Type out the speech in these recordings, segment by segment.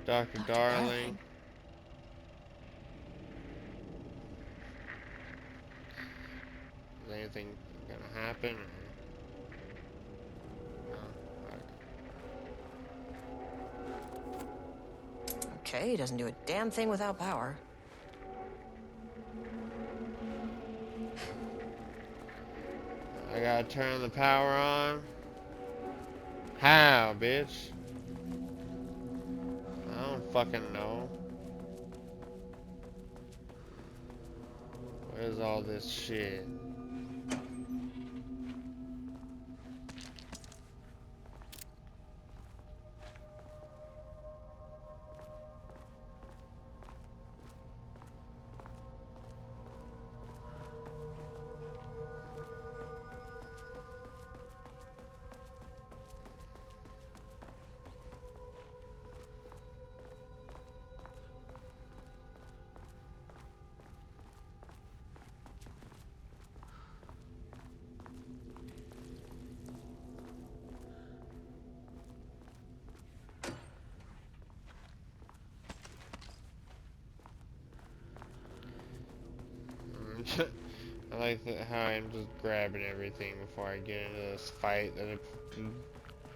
Dr. Dr. Darling. Darling. Is anything gonna happen or no? Okay, he doesn't do a damn thing without power. I gotta turn the power on. How, bitch? I don't fucking know. Where's all this shit? I like how I'm just grabbing everything before I get into this fight that it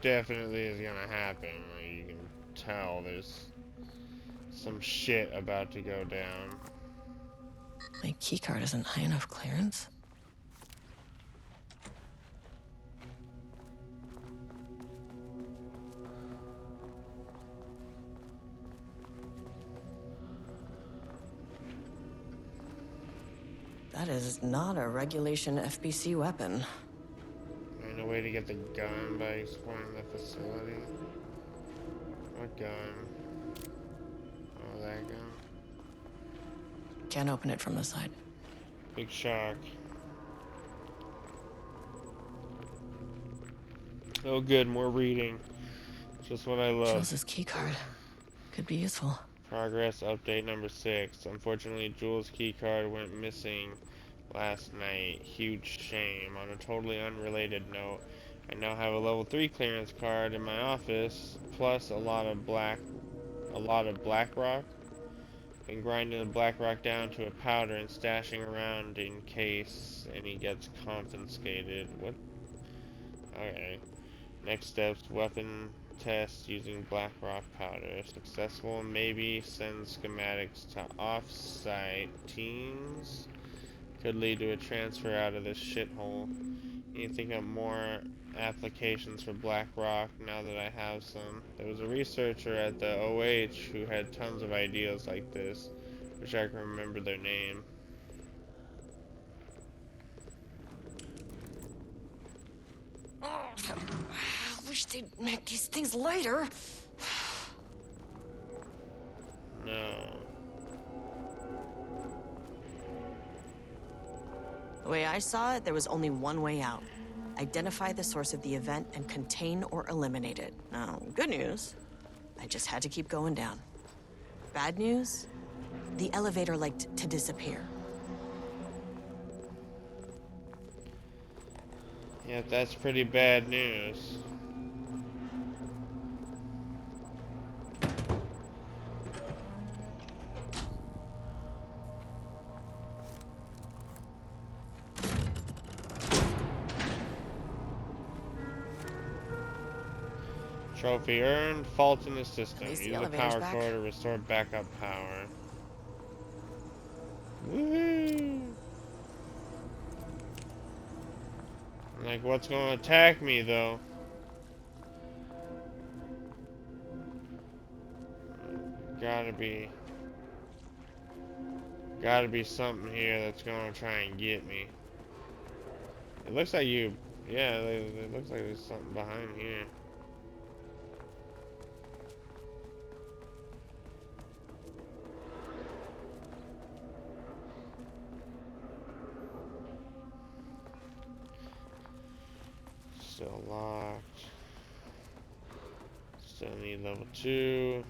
definitely is gonna happen. Like, you can tell there's some shit about to go down. My keycard isn't high enough clearance. That is not a regulation FBC weapon. Find a way to get the gun by exploring the facility. What gun? Oh, that gun. Can't open it from the side. Big shock. Oh, good, more reading. Just what I love. Jules' keycard. Could be useful. Progress update number 6. Unfortunately, Jules' keycard went missing last night. Huge shame. On a totally unrelated note, I now have a level 3 clearance card in my office, plus a lot of black rock. Been grinding the black rock down to a powder and stashing around in case any gets confiscated. What? Okay. Next steps, weapon test using black rock powder. Successful, maybe send schematics to off-site teams. Could lead to a transfer out of this shithole. Need to think of more applications for black rock now that I have some. There was a researcher at the OH who had tons of ideas like this. Wish I could remember their name. Oh, I wish they'd make these things lighter. No. The way I saw it, there was only one way out. Identify the source of the event and contain or eliminate it. Now, good news, I just had to keep going down. Bad news, the elevator liked to disappear. Yeah, that's pretty bad news. Trophy earned. Fault in the system. At least the Use the elevator's power back. core to restore backup power. Woohoo! Like, what's gonna attack me, though? Gotta be... Gotta be something here that's gonna try and get me. It looks like you... Yeah, it looks like there's something behind here. Still locked. Still need level 2.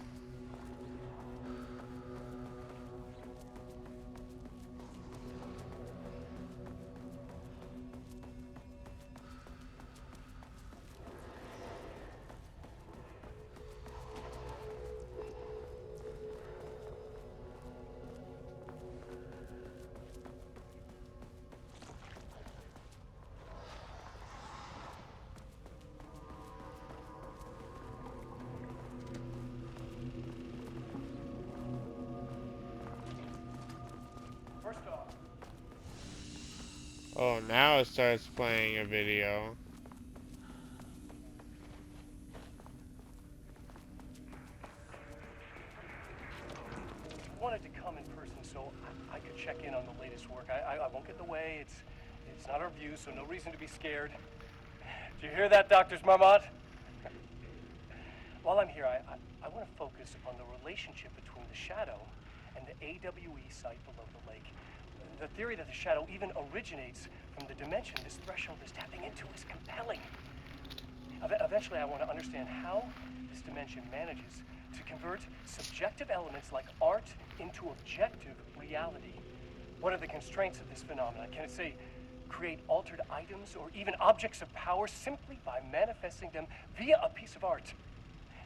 Oh, now it starts playing a video. Wanted to come in person so I could check in on the latest work. I won't get in the way. It's not our view, so no reason to be scared. Do you hear that, Doctors Marmont? While I'm here, I want to focus on the relationship between the shadow and the AWE site below the lake. The theory that the shadow even originates from the dimension this threshold is tapping into is compelling. Eventually, I want to understand how this dimension manages to convert subjective elements like art into objective reality. What are the constraints of this phenomenon? Can it, say, create altered items or even objects of power simply by manifesting them via a piece of art?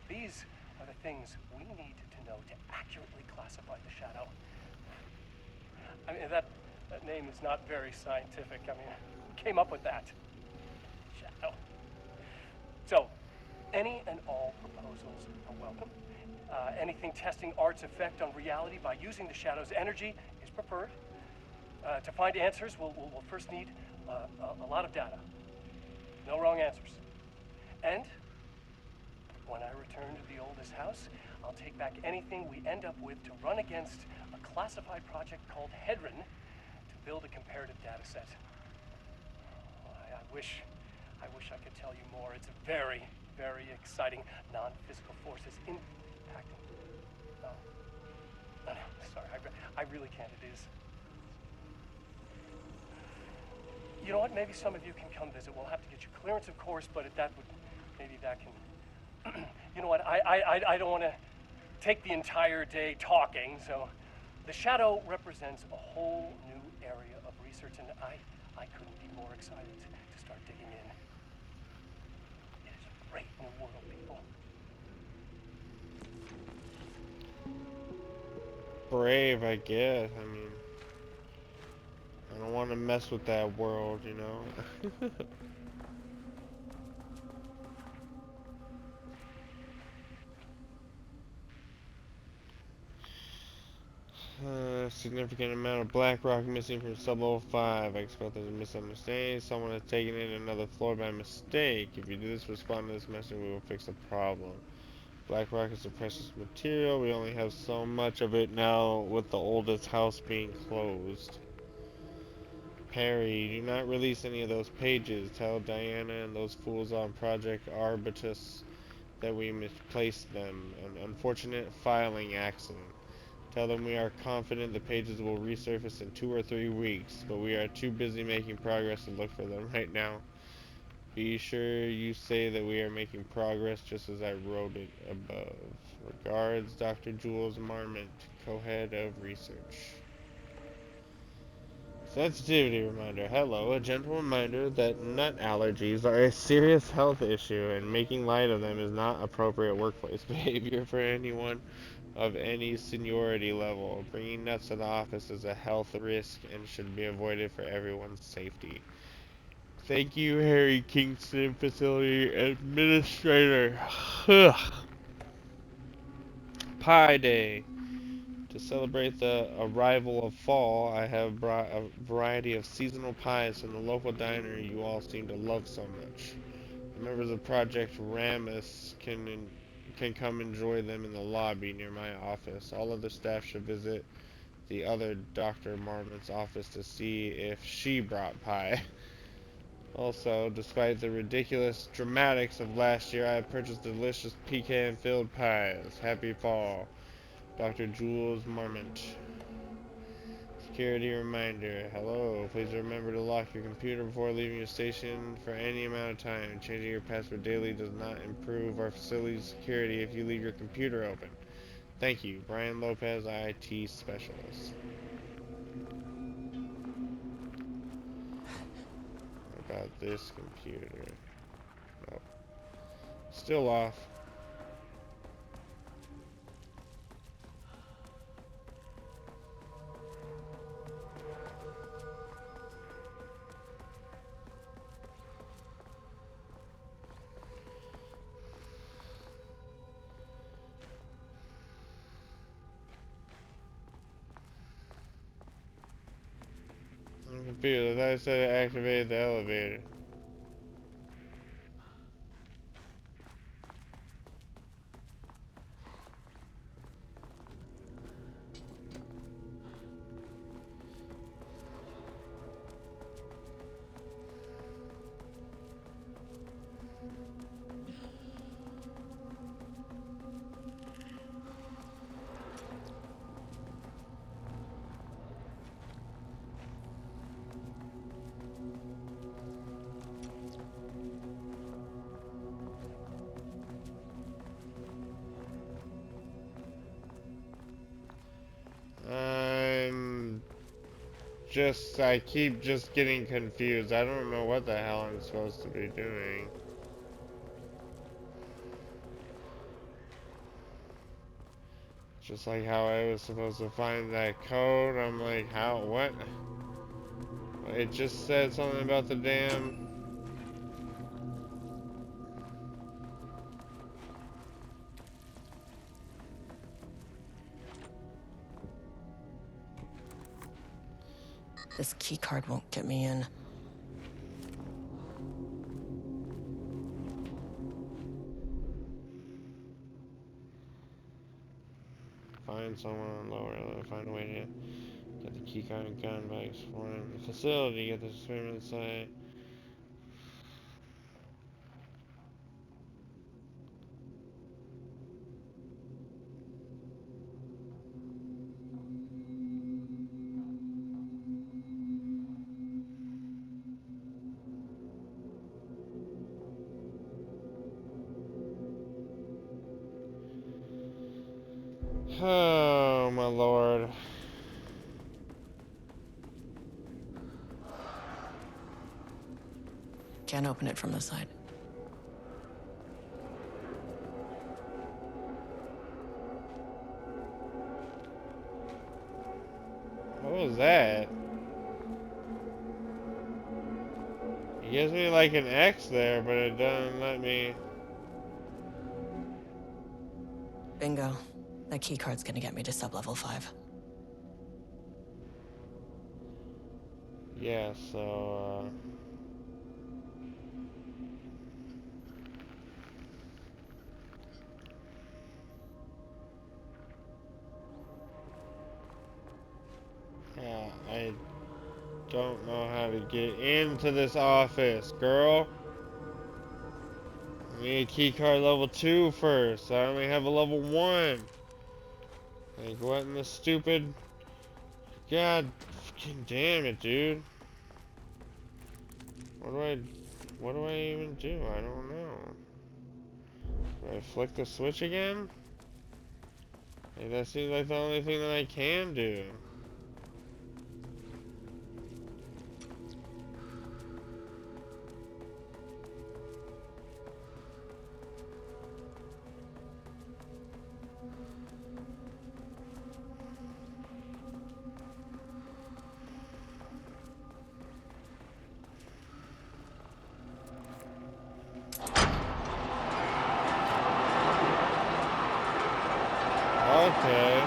These are the things we need to know to accurately classify the shadow. I mean, that name is not very scientific. I mean, who came up with that? Shadow. So, any and all proposals are welcome. Anything testing art's effect on reality by using the shadow's energy is preferred. To find answers, we'll first need a lot of data. No wrong answers. And when I return to the oldest house, I'll take back anything we end up with to run against a classified project called Hedron to build a comparative data set. I wish I could tell you more. It's a very, very exciting non-physical forces impacting. Oh, no, sorry, I really can't. It is. You know what? Maybe some of you can come visit. We'll have to get you clearance, of course, but maybe that can. You know what? I don't want to take the entire day talking. So, the shadow represents a whole new area of research, and I couldn't be more excited to start digging in. It is a great new world, people. Brave, I guess. I mean, I don't want to mess with that world, you know? Significant amount of black rock missing from sub-level 5. I expect there's a misunderstanding. Someone has taken in another floor by mistake. If you do this, respond to this message, we will fix the problem. Black rock is a precious material. We only have so much of it now with the oldest house being closed. Perry, do not release any of those pages. Tell Diana and those fools on Project Arbitus that we misplaced them. An unfortunate filing accident. Tell them we are confident the pages will resurface in 2 or 3 weeks, but we are too busy making progress to look for them right now. Be sure you say that we are making progress just as I wrote it above. Regards, Dr. Jules Marmont, co-head of research. Sensitivity reminder. Hello, a gentle reminder that nut allergies are a serious health issue and making light of them is not appropriate workplace behavior for anyone of any seniority level. Bringing nuts to the office is a health risk and should be avoided for everyone's safety. Thank you, Harry Kingston, Facility Administrator. Pie Day. To celebrate the arrival of fall, I have brought a variety of seasonal pies from the local diner you all seem to love so much. The members of Project Ramus can come enjoy them in the lobby near my office. All other staff should visit the other Dr. Marmon's office to see if she brought pie. Also, despite the ridiculous dramatics of last year, I have purchased delicious pecan-filled pies. Happy fall. Dr. Jules Marmont. Security reminder. Hello. Please remember to lock your computer before leaving your station for any amount of time. Changing your password daily does not improve our facility's security if you leave your computer open. Thank you. Brian Lopez, IT Specialist. What about this computer? Nope. Still off. confused. I thought I said it activated the elevator. I'm I keep just getting confused. I don't know what the hell I'm supposed to be doing. Just like how I was supposed to find that code. I'm like, how, what? It just said something about the damn... This key card won't get me in. Find someone on lower level, find a way to get the keycard and gun by exploring the facility, get the experiment site. Oh, my lord. Can't open it from the side. What was that? It gives me like an X there, but it doesn't let me... Bingo. That key card's gonna get me to sub-level 5. Yeah, so, yeah, I don't know how to get into this office, girl. I need a keycard level 2 first. I only have a level 1. Like, what in the stupid... God fucking damn it, dude. What do I even do? I don't know. Do I flick the switch again? Like, that seems like the only thing that I can do. Okay.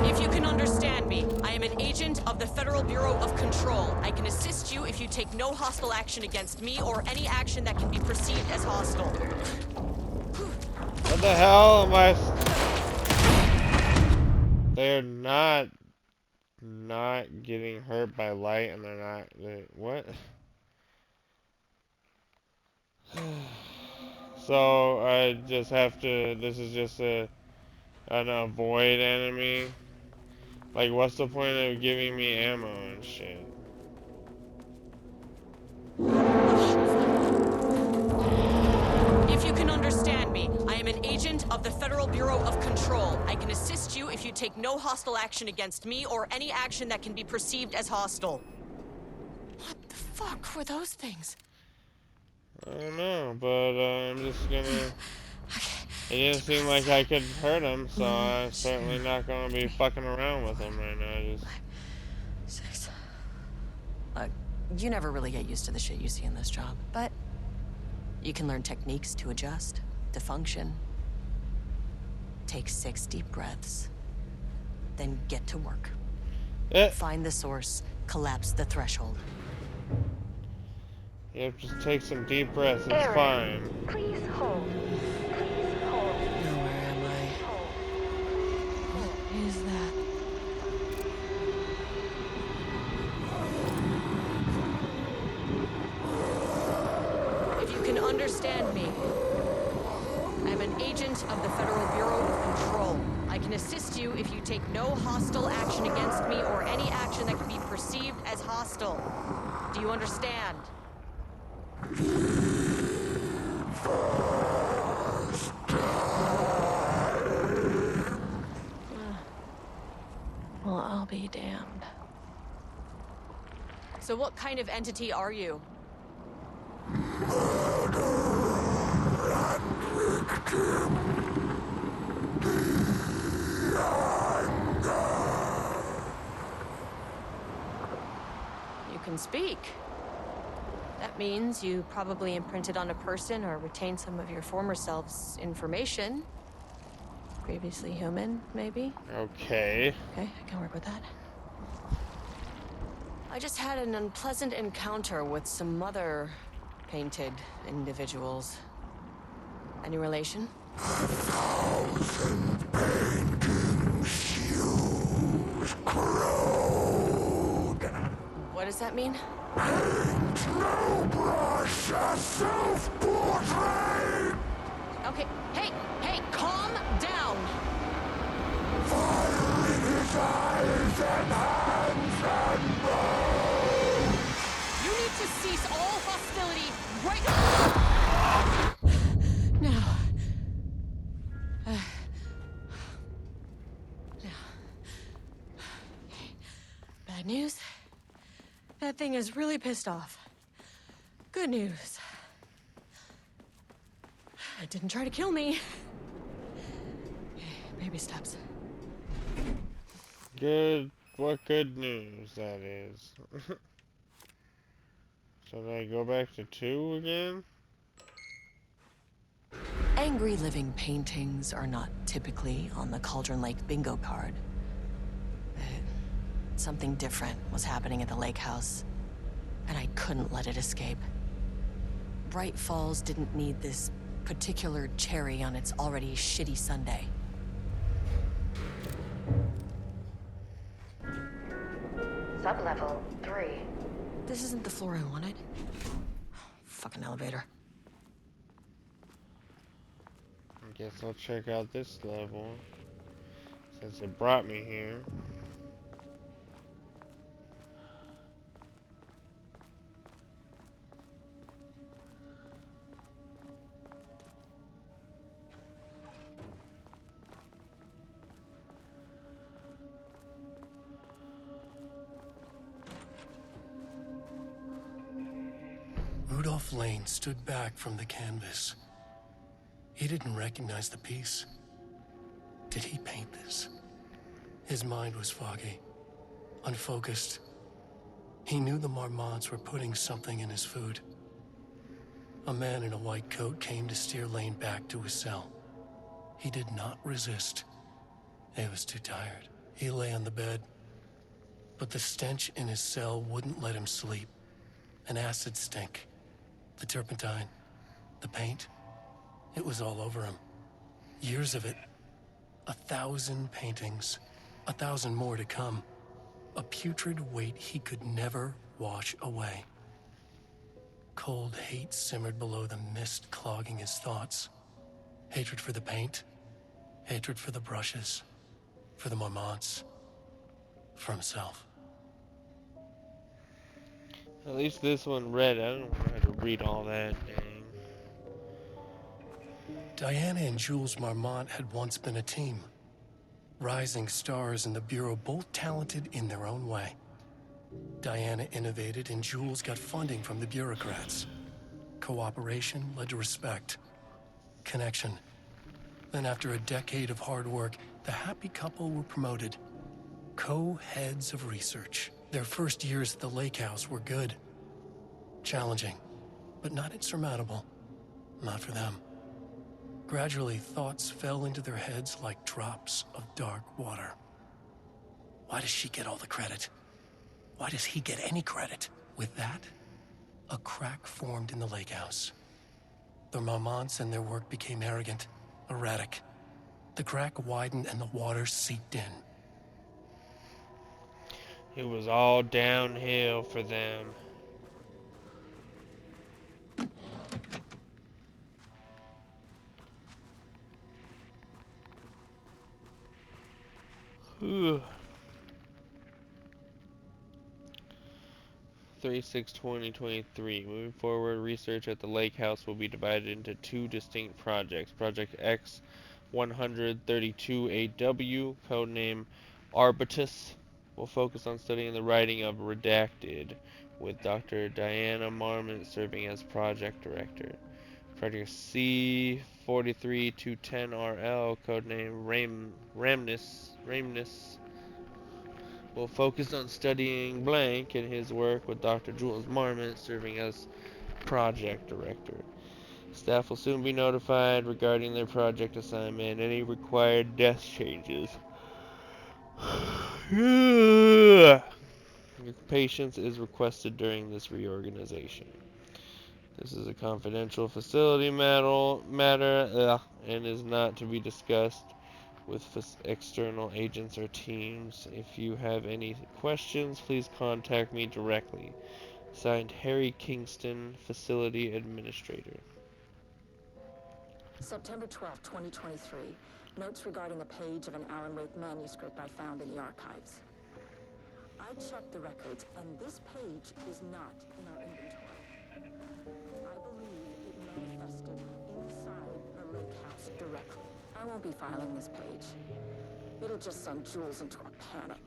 If you can understand me, I am an agent of the Federal Bureau of Control. I can assist you if you take no hostile action against me or any action that can be perceived as hostile. What the hell am I... They're not getting hurt by light, and they're not... what? So, I just have to... This is just an avoid enemy? Like, what's the point of giving me ammo and shit? If you can understand me, I am an agent of the Federal Bureau of Control. I can assist you if you take no hostile action against me or any action that can be perceived as hostile. What the fuck were those things? I don't know, but I'm just gonna... Okay. It didn't Deep seem breaths. like I could hurt him, so 1, I'm 2, certainly not gonna be 3, fucking around with 4, him right now. 5, 6. Look, you never really get used to the shit you see in this job, but you can learn techniques to adjust, to function. Take 6 deep breaths, then get to work. Eh, Find the source, collapse the threshold. yep, just take some deep breaths, it's Aaron, fine. please hold. Please hold. Now where am I? Hold. What is that? If you can understand me, I'm an agent of the Federal Bureau of Control. I can assist you if you take no hostile action against me or any action that can be perceived as hostile. Do you understand? Well, I'll be damned. So what kind of entity are you? You can speak. That means you probably imprinted on a person or retained some of your former self's information. Previously human, maybe? Okay. Okay, I can work with that. I just had an unpleasant encounter with some other painted individuals. Any relation? What does that mean? Okay, hey, calm down! You need to cease all hostility right now. Now. Bad news? That thing is really pissed off. Good news. It didn't try to kill me. Baby steps. Good. What good news that is. Should I go back to 2 again? Angry living paintings are not typically on the Cauldron Lake bingo card. Something different was happening at the lake house, and I couldn't let it escape. Bright Falls didn't need this particular cherry on its already shitty sundae. Sublevel 3. This isn't the floor I wanted. Fucking elevator. I guess I'll check out this level, since it brought me here. Rudolph Lane stood back from the canvas. He didn't recognize the piece. Did he paint this? His mind was foggy, unfocused. He knew the Marmots were putting something in his food. A man in a white coat came to steer Lane back to his cell. He did not resist. He was too tired. He lay on the bed, but the stench in his cell wouldn't let him sleep. An acid stink. The turpentine, the paint, it was all over him. Years of it. 1,000 paintings. 1,000 more to come. A putrid weight he could never wash away. Cold hate simmered below the mist clogging his thoughts. Hatred for the paint. Hatred for the brushes. For the Marmots. For himself. At least this one read. I don't know how to read all that, dang. Diana and Jules Marmont had once been a team. Rising stars in the Bureau, both talented in their own way. Diana innovated and Jules got funding from the bureaucrats. Cooperation led to respect, connection. Then after a decade of hard work, the happy couple were promoted. Co-heads of research. Their first years at the lake house were good. Challenging, but not insurmountable. Not for them. Gradually, thoughts fell into their heads like drops of dark water. Why does she get all the credit? Why does he get any credit? With that, a crack formed in the lake house. The Marmonts and their work became arrogant, erratic. The crack widened and the water seeped in. It was all downhill for them. Whew. 3/6/2023. Moving forward, research at the lake house will be divided into two distinct projects. Project X-132AW, codename Arbutus, will focus on studying the writing of Redacted, with Dr. Diana Marmont serving as project director. Project C-43-210RL, codename Ramnus, will focus on studying blank in his work with Dr. Jules Marmont serving as project director. Staff will soon be notified regarding their project assignment and any required desk changes. Your patience is requested during this reorganization. This is a confidential facility matter and is not to be discussed with external agents or teams. If you have any questions, please contact me directly. Signed, Harry Kingston, Facility Administrator. September 12, 2023. Notes regarding a page of an Alan Wake manuscript I found in the archives. I checked the records, and this page is not in our inventory. I believe it manifested inside the lake house directly. I won't be filing this page. It'll just send Jules into a panic.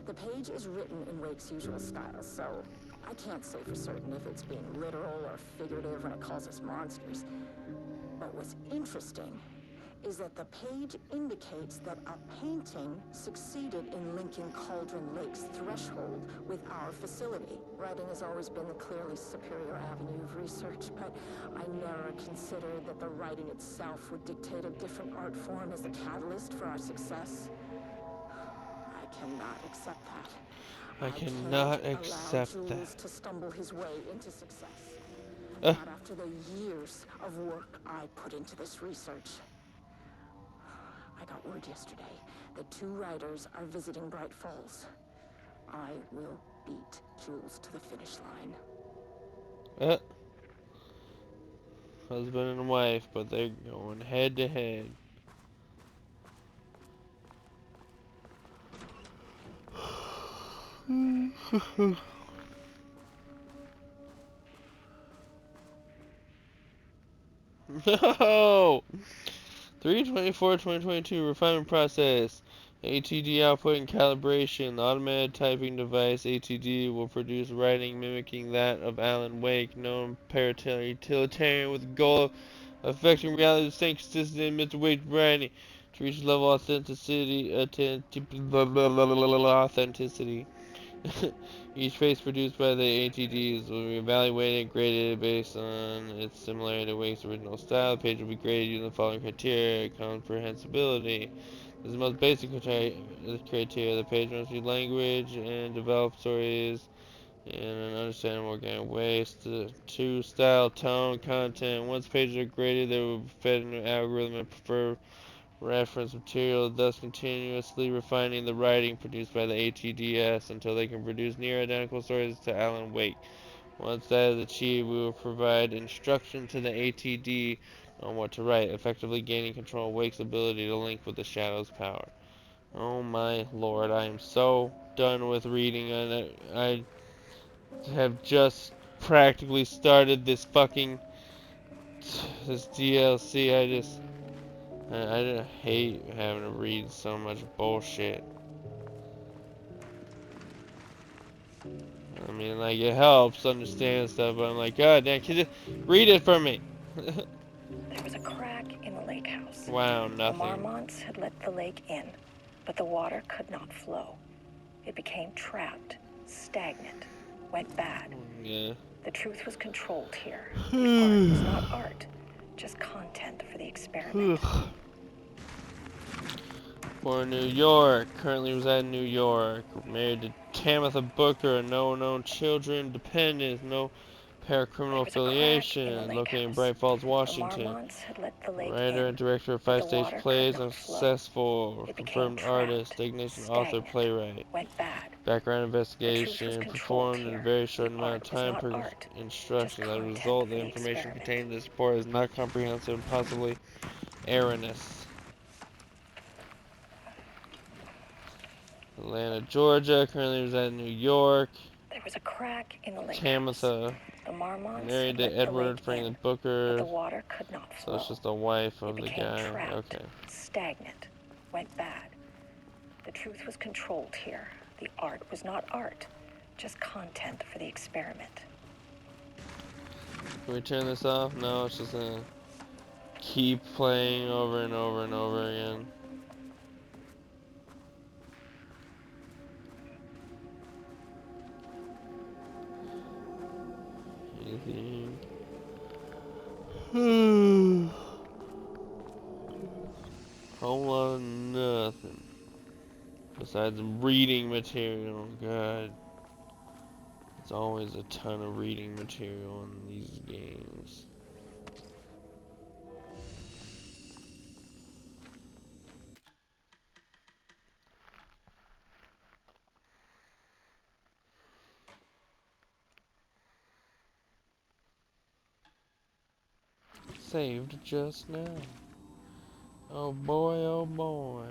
The page is written in Wake's usual style, so I can't say for certain if it's being literal or figurative when it calls us monsters. But what's interesting is that the page indicates that a painting succeeded in linking Cauldron Lake's threshold with our facility. Writing has always been the clearly superior avenue of research, but I never considered that the writing itself would dictate a different art form as the catalyst for our success. I cannot accept that. I can't cannot allow accept Jules that. to stumble his way into success. Uh, Not after the years of work I put into this research. I got word yesterday that two writers are visiting Bright Falls. I will beat Jules to the finish line. uh, husband and wife, but they're going head to head. No! 3/24/2022 refinement process. ATD output and calibration. The automated typing device ATD will produce writing mimicking that of Alan Wake, known utilitarian with the goal of affecting reality with the same consistency and mental weight writing to reach level authenticity. Each page produced by the ATDs will be evaluated and graded based on its similarity to Wake's original style. The page will be graded using the following criteria: comprehensibility. This is the most basic criteria. The page must be language and develop stories in an understandable organic way. Two, style, tone, content. Once pages are graded, they will be fed into an algorithm and prefer reference material, thus continuously refining the writing produced by the ATDS until they can produce near identical stories to Alan Wake. Once that is achieved, we will provide instruction to the ATD on what to write, effectively gaining control of Wake's ability to link with the Shadow's power. Oh my lord, I am so done with reading, and I have just practically started this fucking This DLC, I hate having to read so much bullshit. I mean, like, it helps understand stuff, but I'm like, God damn, can you read it for me? There was a crack in the lake house. Wow, The nothing. marmots had let the lake in, but the water could not flow. It became trapped, stagnant, went bad. Yeah. The truth was controlled here. The art was not art, just content for the experiment. Born in New York, currently resides in New York. Married to Tamitha Booker, no known children, dependents, no There paracriminal was a crack in the affiliation, lake located in house. Bright Falls, The Washington. marmots had let the lake Writer in, and director of but five the stage water could plays, not flow. unsuccessful, It became confirmed artist, trapped, designation author, stagnant, playwright. went bad. Background The truth was investigation controlled performed in a here. very The short amount of art was time not per art, just instructions. As a content result, for the the information experiment. contained in this report is not comprehensive and possibly erroneous. Atlanta, Georgia, currently resides in New York. There was a crack in the lake house. Tamitha, The marmots married had to let the Edward lake in, Franklin but the Booker, water could not so it's flow. just the wife It of the became guy. trapped, Okay. stagnant, went bad. The truth was controlled here. The art was not art, just content for the experiment. Can we turn this off? No, it's just gonna keep playing over and over and over again. Anything? Whole lot of nothing. Besides reading material. God. There's always a ton of reading material in these games. Saved just now. Oh boy, oh boy.